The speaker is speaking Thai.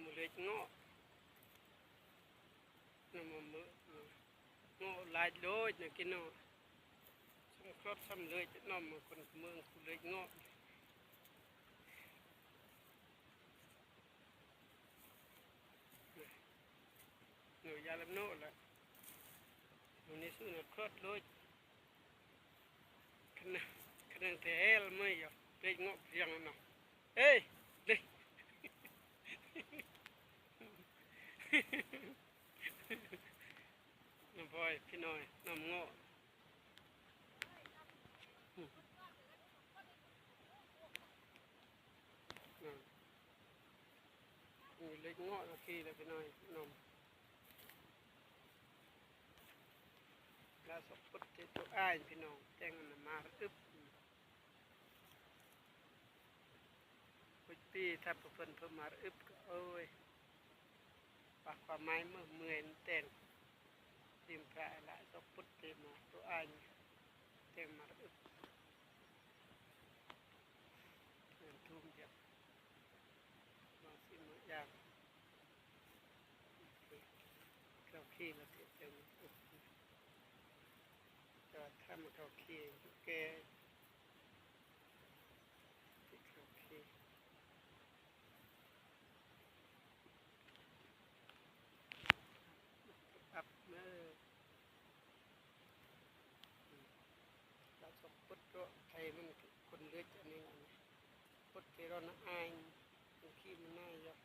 mù lệ ngọ nó mà mỡ ngọ lại đôi nữa cái nó xong khót xăm lệ nó mà còn mương lệ ngọ người già làm nô là người này xưa nó khót đôi khả năng thế là mới giờ lệ ngọ riêng nó ê đi nó voiพี่น้อยน้ำงอมีเล็กงอนะขี้เลยพี่น้อยนมแล้วสกุลที่ตัวอ้ายพี่น้องแจ้งมันมาอึบปุ้ยปีถ้าเพิ่นมาอึบก็เอ้ยปากความไม้เมื่อยแต่งทีมพระละสกุลที่มาตัวอ้ายแจ้งมาอึบเงินทุ่มเดียวมาสิมาอย่างเราขี้มาเสียจังก็ถ้ามันเขาขี้แกที่เขาขี้อับเมื่อเราสมพุทธก็ไทยมันคนเลือดอันนี้พุทธที่เราหน้าอายขี้มันน่าอยาก